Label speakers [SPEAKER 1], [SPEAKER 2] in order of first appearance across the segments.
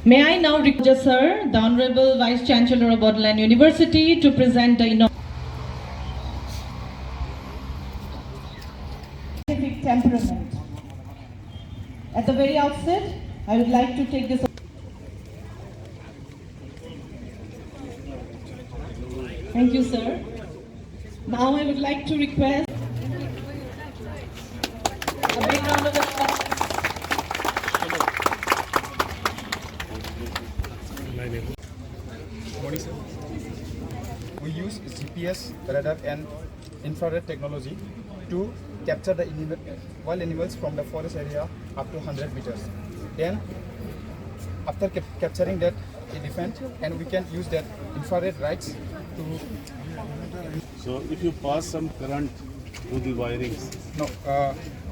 [SPEAKER 1] May I now request, sir, the Honorable Vice Chancellor of Borderland University to present the scientific temperament. At the very outset, I would like to take this. Thank you, sir. Now I would like to request a big round of applause.
[SPEAKER 2] Morning, sir. We use GPS, radar, and infrared technology to capture the wild animals from the forest area up to 100 meters. Then, after capturing that elephant, and we can use that infrared lights to.
[SPEAKER 3] So, if you pass some current through the wirings.
[SPEAKER 2] No,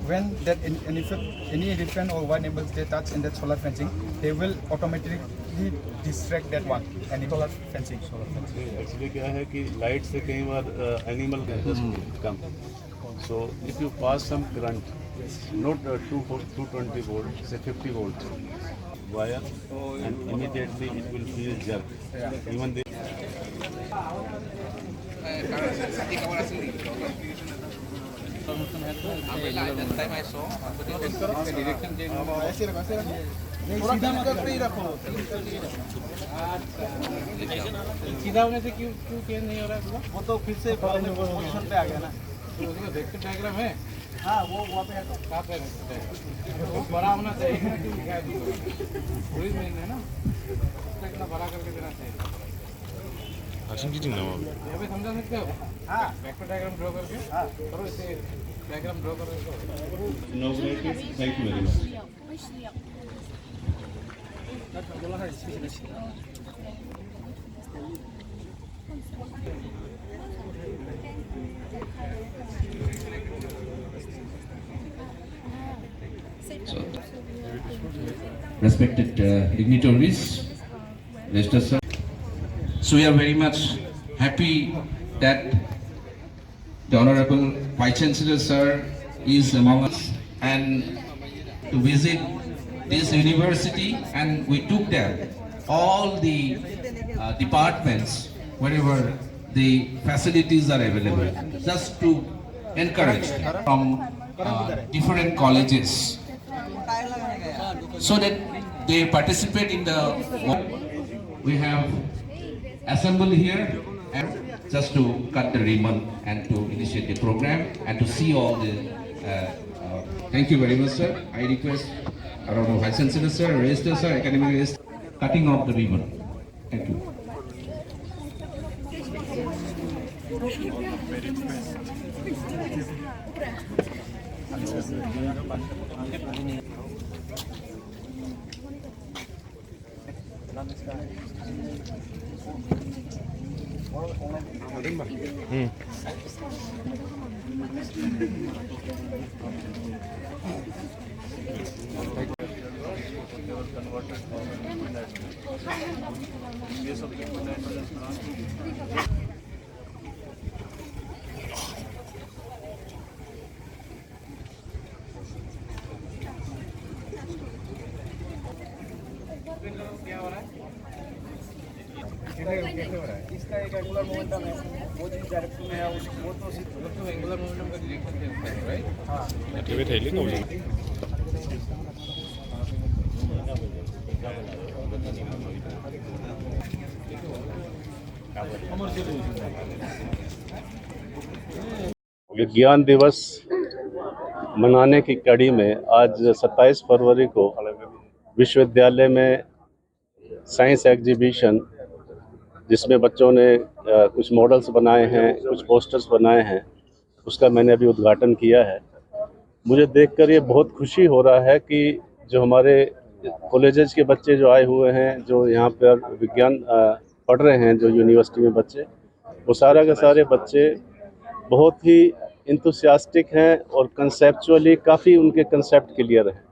[SPEAKER 2] when that any elephant or wild animals they touch in that solar fencing, they will automatically distract that one and solar fencing.
[SPEAKER 3] Actually, क्या है कि light से कई बार animal come. So, if you pass some current, not 220 volts, say 50 volts wire, and immediately it will feel jerk. Even the
[SPEAKER 4] सीधा होने से क्यों change नहीं हो रहा है? वो तो फिर से पोजीशन पे आ गया ना। तो उसमें वेक्टर डायग्राम है। हाँ, वो वहाँ पे है। कहाँ पे है? वो बड़ा होना चाहिए ना कि क्या थोड़ी मेन है ना? उसको इतना बड़ा करके देना चाहिए। यहाँ पे समझा सकते हो? हाँ, वेक्टर डायग्राम ड्रॉ करके। हाँ, करो इसे डायग्राम ड्रॉ करो इसको।
[SPEAKER 3] Thank you very much.
[SPEAKER 5] Respected dignitaries, sir. So we are very much happy that the Honorable Vice Chancellor sir is among us and to visit this university, and we took there all the departments wherever the facilities are available, just to encourage from different colleges so that they participate in the. We have assembled here and just to cut the ribbon and to initiate the program and to see all the. Thank you very much, sir. I request our Vice Chancellor, sir, Register, sir, Academic Register, cutting off the ribbon. Thank you.
[SPEAKER 4] इसका एक angular momentum है, वो जिस direction में है वो तो angular momentum का डायरेक्शन चेंज है, राइट?
[SPEAKER 3] विज्ञान दिवस मनाने की कड़ी में आज 27 फरवरी को विश्वविद्यालय में साइंस एग्जीबिशन, जिसमें बच्चों ने कुछ मॉडल्स बनाए हैं, कुछ पोस्टर्स बनाए हैं, उसका मैंने अभी उद्घाटन किया है। मुझे देखकर ये बहुत खुशी हो रहा है कि जो हमारे कॉलेजेस के बच्चे जो आए हुए हैं, जो यहाँ पर विज्ञान पढ़ रहे हैं, जो यूनिवर्सिटी में बच्चे, वो सारा के सारे बच्चे बहुत ही इंथुसियास्टिक हैं और कंसेप्चुअली काफ़ी उनके कंसेप्ट क्लियर हैं।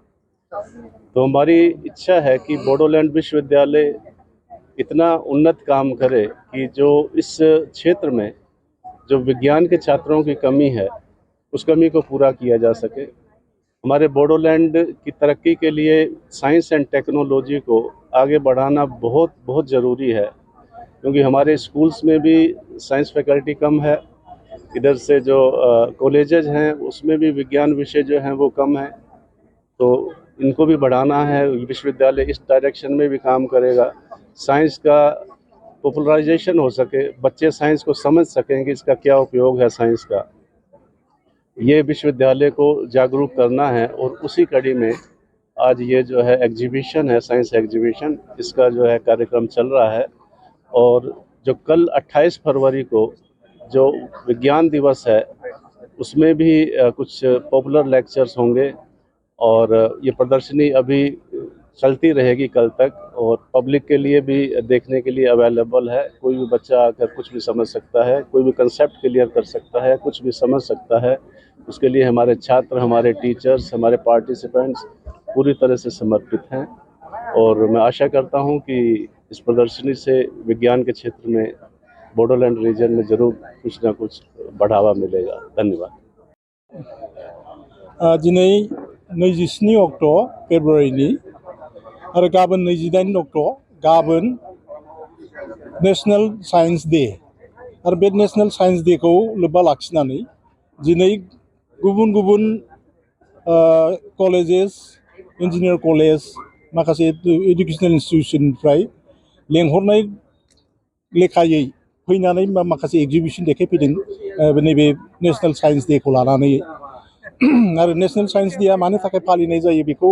[SPEAKER 3] तो हमारी इच्छा है कि बोडोलैंड विश्वविद्यालय इतना उन्नत काम करे कि जो इस क्षेत्र में जो विज्ञान के छात्रों की कमी है, उस कमी को पूरा किया जा सके। हमारे बोडोलैंड की तरक्की के लिए साइंस एंड टेक्नोलॉजी को आगे बढ़ाना बहुत बहुत ज़रूरी है, क्योंकि हमारे स्कूल्स में भी साइंस फैकल्टी कम है। इधर से जो कॉलेजेज हैं उसमें भी विज्ञान विषय जो हैं वो कम हैं, तो इनको भी बढ़ाना है। विश्वविद्यालय इस डायरेक्शन में भी काम करेगा, साइंस का पॉपुलराइजेशन हो सके, बच्चे साइंस को समझ सकें कि इसका क्या उपयोग है साइंस का, ये विश्वविद्यालय को जागरूक करना है। और उसी कड़ी में आज ये जो है एग्जीबिशन है, साइंस एग्जीबिशन, इसका जो है कार्यक्रम चल रहा है। और जो कल 28 फरवरी को जो विज्ञान दिवस है उसमें भी कुछ पॉपुलर लेक्चर्स होंगे, और ये प्रदर्शनी अभी चलती रहेगी कल तक, और पब्लिक के लिए भी देखने के लिए अवेलेबल है। कोई भी बच्चा आकर कुछ भी समझ सकता है, कोई भी कंसेप्ट क्लियर कर सकता है, कुछ भी समझ सकता है। उसके लिए हमारे छात्र, हमारे टीचर्स, हमारे पार्टिसिपेंट्स पूरी तरह से समर्पित हैं, और मैं आशा करता हूं कि इस प्रदर्शनी से विज्ञान के क्षेत्र में बोडोलैंड रीजन में ज़रूर कुछ ना कुछ बढ़ावा मिलेगा। धन्यवाद।
[SPEAKER 6] दिनै 27 अक्ट' फेब्रुवारिनि आरो गाबोन 28 अक्ट' गाबोन नेशनेल साइन्स डे आरो बे नेशनेल साइन्स डेखौ लोब्बा लाखिनानै दिनै गुबुन गुबुन कलेजेस, इन्जिनियार कलेज, माखासे एडुकेसनेल इन्स्टिटिउसननिफ्राय लेंहरनाय लेखायै फैनानै माखासे एग्जिबिशन देखायफैदों नैबे नेशनेल साइन्स डेखौ लानानै। आरो नेशनेल साइन्स डेआ मानि थाखाय फालिनाय जायो बेखौ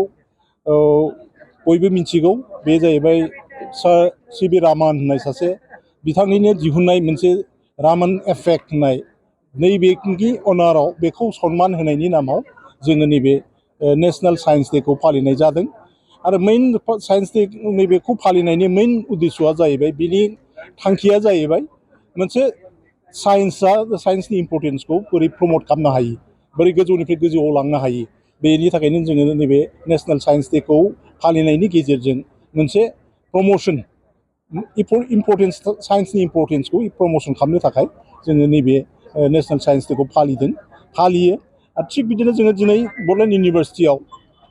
[SPEAKER 6] बयबो मिथिगौ। बे जाहैबाय सार CV रामन होननाय सासे बिथांनिनो दिहुननाय मोनसे रामन एफेक्ट होननाय, नैबेनि अनाराव बेखौ सन्मान होनायनि नामाव जोङो नैबे नेशनेल साइन्स डेखौ फालिनाय जादों। आरो मेइन साइन्स डे नैबेखौ फालिनायनि मेइन उद्देश्यआ जाहैबाय, बिनि थांखिया जाहैबाय मोनसे साइन्सनि इम्पर्टेन्सखौ बोरै प्रमट खालामनो हायो, बोरै गोजौनिफ्राय गोजौआव लांनो हायो, बेनि थाखायनो जोङो नैबे नेशनेल साइन्स डेखौ फालिनायनि गेजेरजों मोनसे प्रमोशन, इम्पर्टेन्स, साइन्सनि इम्पर्टेन्सखौ प्रमोशन खालामनो थाखाय जोङो नैबे नेशनेल साइन्स डेखौ फालियो। आरो थिग बिदिनो जोङो दिनै बड'लेण्ड इउनिभारसिटियाव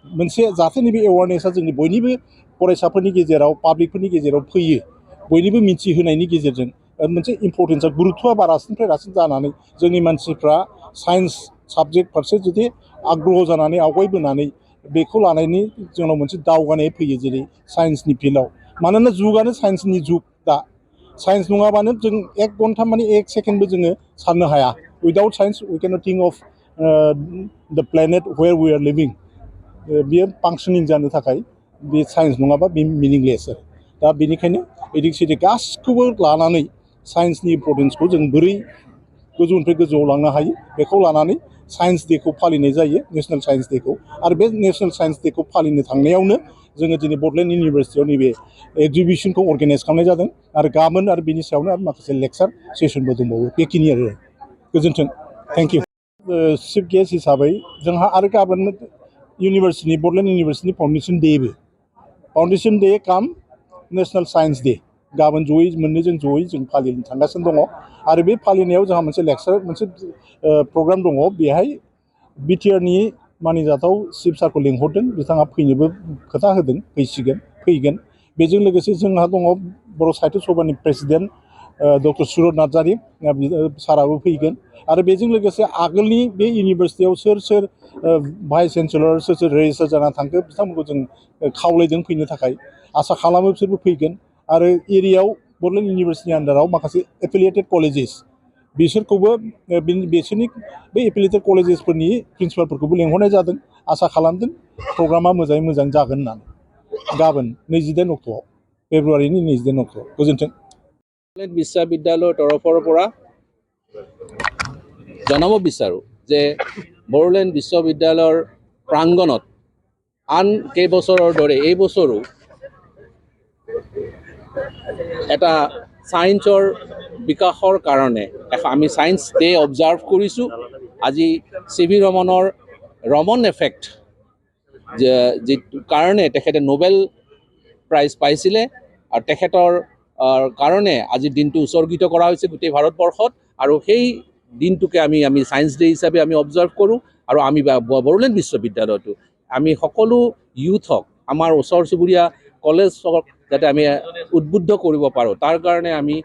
[SPEAKER 6] मोनसे जाहाथे नैबे एवारनेसा जोंनि बयनिबो फरायसाफोरनि गेजेराव, पाब्लिकफोरनि गेजेराव फैयो, बयनिबो मिथिहोनायनि गेजेरजों मोनसे इम्पर्टेन्सआ, गुरुत्वआ बारासिननिफ्राय बारासिन जानानै जोंनि मानसिफ्रा साइन्स साबजेक्ट फारसे जुदि आग्रह जानानै आवगायबोनानै बेखौ लानायनि जोंनाव मोनसे दावगानाय फैयो, जेरै साइन्सनि फिल्डआव। मानोना जुगानो साइन्सनि जुग दा। साइन्स नङाबानो जों एक घन्टा माने एक सेकेन्डबो जोङो साननो हाया। Without science we can not think of the planet where we are living. बियो फांसनिं जानो थाखाय बे साइन्स नङाबा बे मिनिंलेस। दा बेनिखायनो एडुकेसन गासिखौबो लानानै साइन्सनि इम्पर्टेन्सखौ जों बोरै गोजौनिफ्राय गोजौआव लांनो हायो बेखौ लानानै साइन्स डेखौ फालिनाय जायो, नेशनेल साइन्स डेखौ। आरो बे नेशनेल साइन्स डेखौ फालिनो थांनायावनो जोङो दिनै बड'लेण्ड इउनिभारसिटियाव नैबे एग्जिबिशनखौ अर्गेनाइज खालामनाय जादों। आरो गाबोन आरो बिनि सायावनो आरो माखासे लेक्सार सेसनबो दंबावो। बेखिनि आरो गोजोन्थों, थेंक इउ। चिफ गेस्ट हिसाबै जोंहा आरो गाबोन इउनिभारसिटिनि, बड'लेण्ड इउनिभारसिटिनि फाउन्डेसन डेबो, फाउन्डेसन डे काम नेशनेल साइन्स डे, गाबोन जयै मोननैजों जयै जों फालिनो थांगासिनो दङ। आरो बे फालिनायाव जोंहा मोनसे लेक्सार, मोनसे प्रग्राम दङ। बेहाय बिटिआरनि मानिजाथाव चिफ सारखौ लिंहरदों, बिथाङा फैनोबो खोथा होदों, फैगोन। बेजों लोगोसे जोंहा दङ बर' साहित्य सभानि प्रेसिडेन्ट डक्टर सुरत नार्जारि साराबो फैगोन। आरो बेजों लोगोसे आगोलनि बे इउनिभारसिटियाव सोर भाइस चेन्सेलर, सोर रेजिस्ट्रार जानानै थांखो बिथांमोनखौ जों खावलायदों फैनो थाखाय। आसा खालामो बिसोरबो फैगोन। आरो एरियायाव बड'लेण्ड इउनिभारसिटिनि आन्दाराव माखासे एफिलिएटेड कलेजेस, बिसोरखौबो बिसोरनि बे एफिलिएटेड कलेजेसफोरनि प्रिन्सिपालफोरखौबो लेंहरनाय जादों। आसा खालामदों प्रग्रामा मोजाङै मोजां जागोन होननानै। गाबोन 28 अक्ट'आव, फेब्रुवारिनि 28 अक्ट'आव। गोजोन्थों।
[SPEAKER 7] বিশ্ববিদ্যালয়ৰ তৰফৰ পৰা জনাব বিচাৰোঁ যে বড়োলেণ্ড বিশ্ববিদ্যালয়ৰ প্ৰাংগণত আন কেইবছৰৰ দৰে এই বছৰো এটা ছায়েন্সৰ বিকাশৰ কাৰণে আমি ছায়েন্স ডে অবজাৰ্ভ কৰিছোঁ। আজি CV ৰমনৰ ৰমন এফেক্ট যিটো কাৰণে তেখেতে নোবেল প্ৰাইজ পাইছিলে, আৰু তেখেতৰ কাৰণে আজি দিনটো উৎসৰ্গিত কৰা হৈছে গোটেই ভাৰতবৰ্ষত। আৰু সেই দিনটোকে আমি ছায়েন্স ডে হিচাপে আমি অবজাৰ্ভ কৰোঁ। আৰু আমি বড়োলেণ্ড বিশ্ববিদ্যালয়তো আমি সকলো ইউথক, আমাৰ ওচৰ চুবুৰীয়া কলেজক যাতে আমি উদ্বুদ্ধ কৰিব পাৰোঁ তাৰ কাৰণে আমি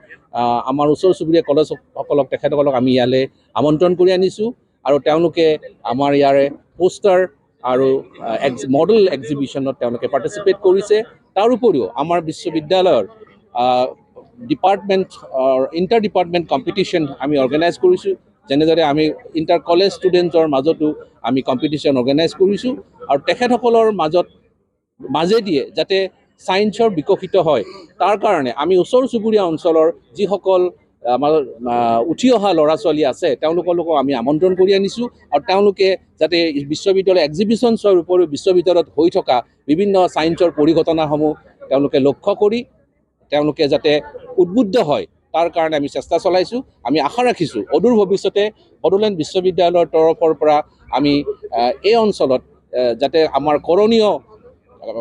[SPEAKER 7] আমাৰ ওচৰ চুবুৰীয়া কলেজসকলক তেখেতসকলক আমি ইয়ালৈ আমন্ত্ৰণ কৰি আনিছোঁ আৰু তেওঁলোকে আমাৰ ইয়াৰে পোষ্টাৰ আৰু মডেল এক্সিবিশ্যনত তেওঁলোকে পাৰ্টিচিপেট কৰিছে। তাৰ উপৰিও আমাৰ বিশ্ববিদ্যালয়ৰ ডিপাৰ্টমেণ্ট ইণ্টাৰ ডিপাৰ্টমেণ্ট কম্পিটিশ্যন আমি অৰ্গেনাইজ কৰিছোঁ। যেনেদৰে আমি ইণ্টাৰ কলেজ ষ্টুডেণ্টৰ মাজতো আমি কম্পিটিশ্যন অৰ্গেনাইজ কৰিছোঁ আৰু তেখেতসকলৰ মাজেদিয়ে যাতে ছায়েন্সৰ বিকশিত হয় তাৰ কাৰণে আমি ওচৰ চুবুৰীয়া অঞ্চলৰ যিসকল আমাৰ উঠি অহা ল'ৰা ছোৱালী আছে তেওঁলোককো আমি আমন্ত্ৰণ কৰি আনিছোঁ আৰু তেওঁলোকে যাতে বিশ্ববিদ্যালয় এক্সিবিশ্যনছৰ উপৰিও বিশ্ববিদ্যালয়ত হৈ থকা বিভিন্ন ছায়েন্সৰ পৰিঘটনাসমূহ তেওঁলোকে লক্ষ্য কৰি তেওঁলোকে যাতে উদ্বুদ্ধ হয় তাৰ কাৰণে আমি চেষ্টা চলাইছোঁ। আমি আশা ৰাখিছোঁ অদূৰ ভৱিষ্যতে বড়োলেণ্ড বিশ্ববিদ্যালয়ৰ তৰফৰ পৰা আমি এই অঞ্চলত যাতে আমাৰ কৰণীয়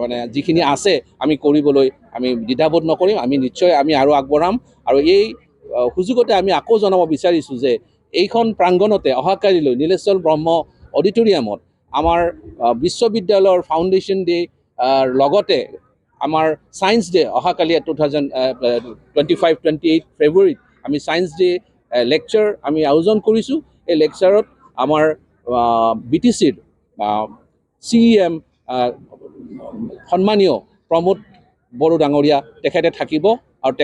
[SPEAKER 7] মানে যিখিনি আছে আমি কৰিবলৈ আমি দ্বিধাবোধ নকৰিম। আমি নিশ্চয় আমি আৰু আগবঢ়াম আৰু এই সুযোগতে আমি আকৌ জনাব বিচাৰিছোঁ যে এইখন প্ৰাংগণতে অহাকালিলৈ নীলেশ্বৰ ব্ৰহ্ম অডিটৰিয়ামত আমাৰ বিশ্ববিদ্যালয়ৰ ফাউণ্ডেশ্যন ডে লগতে আমাৰ ছায়েন্স ডে অহাকালি 2025-28 ফেব্ৰুৱাৰীত আমি ছায়েন্স ডে লেকচাৰ আমি আয়োজন কৰিছোঁ। এই লেকচাৰত আমাৰ BTCৰ CEM সন্মানীয় প্ৰমোদ বড়ো ডাঙৰীয়া তেখেতে থাকিব আৰু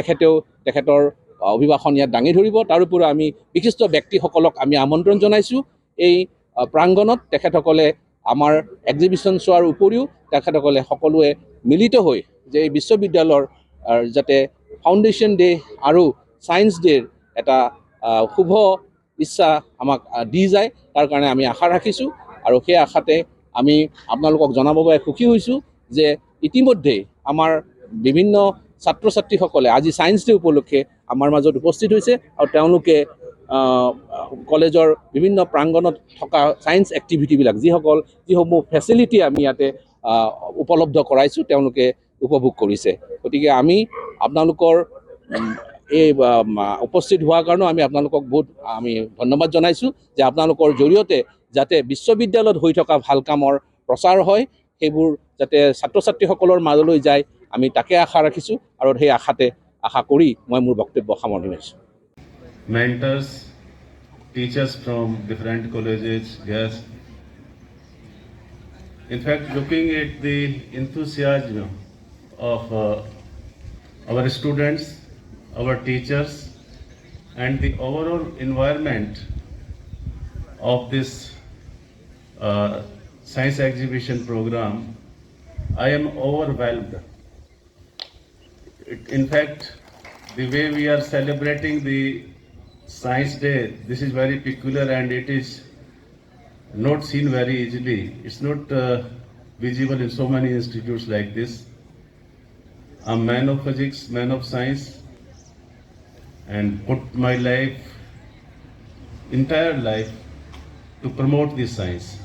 [SPEAKER 7] তেখেতৰ অভিভাষণ ইয়াত দাঙি ধৰিব। তাৰোপৰি আমি বিশিষ্ট ব্যক্তিসকলক আমি আমন্ত্ৰণ জনাইছোঁ এই প্ৰাংগণত। তেখেতসকলে আমাৰ এক্সিবিশ্যন চোৱাৰ উপৰিও তেখেতসকলে সকলোৱে মিলিত হৈ যে এই বিশ্ববিদ্যালয়ৰ যাতে ফাউণ্ডেশ্যন ডে আৰু ছায়েন্স ডেৰ এটা শুভ ইচ্ছা আমাক দি যায় তাৰ কাৰণে আমি আশা ৰাখিছোঁ আৰু সেই আশাতে আমি আপোনালোকক জনাব বাবে সুখী হৈছোঁ যে ইতিমধ্যেই আমাৰ বিভিন্ন ছাত্ৰ ছাত্ৰীসকলে আজি ছায়েন্স ডে উপলক্ষে আমাৰ মাজত উপস্থিত হৈছে আৰু তেওঁলোকে কলেজৰ বিভিন্ন প্ৰাংগণত থকা ছায়েন্স এক্টিভিটিবিলাক যিসমূহ ফেচিলিটি আমি ইয়াতে উপলব্ধ কৰাইছোঁ তেওঁলোকে উপভোগ কৰিছে। গতিকে আমি আপোনালোকৰ এই উপস্থিত হোৱাৰ কাৰণেও আমি আপোনালোকক বহুত আমি ধন্যবাদ জনাইছোঁ যে আপোনালোকৰ জৰিয়তে যাতে বিশ্ববিদ্যালয়ত হৈ থকা ভাল কামৰ প্ৰচাৰ হয় সেইবোৰ যাতে ছাত্ৰ ছাত্ৰীসকলৰ মাজলৈ যায় আমি তাকে আশা ৰাখিছোঁ আৰু সেই আশা কৰি মই মোৰ বক্তব্য সামৰণি মাৰিছোঁ।
[SPEAKER 3] Mentors, teachers from different colleges, guests. In fact, looking at the enthusiasm of our students, our teachers, and the overall environment of this science exhibition program, I am overwhelmed. In fact, the way we are celebrating the Science Day, this is very peculiar and it is not seen very easily. It's not visible in so many institutes like this. I'm a man of physics, man of science, and put my entire life to promote this science.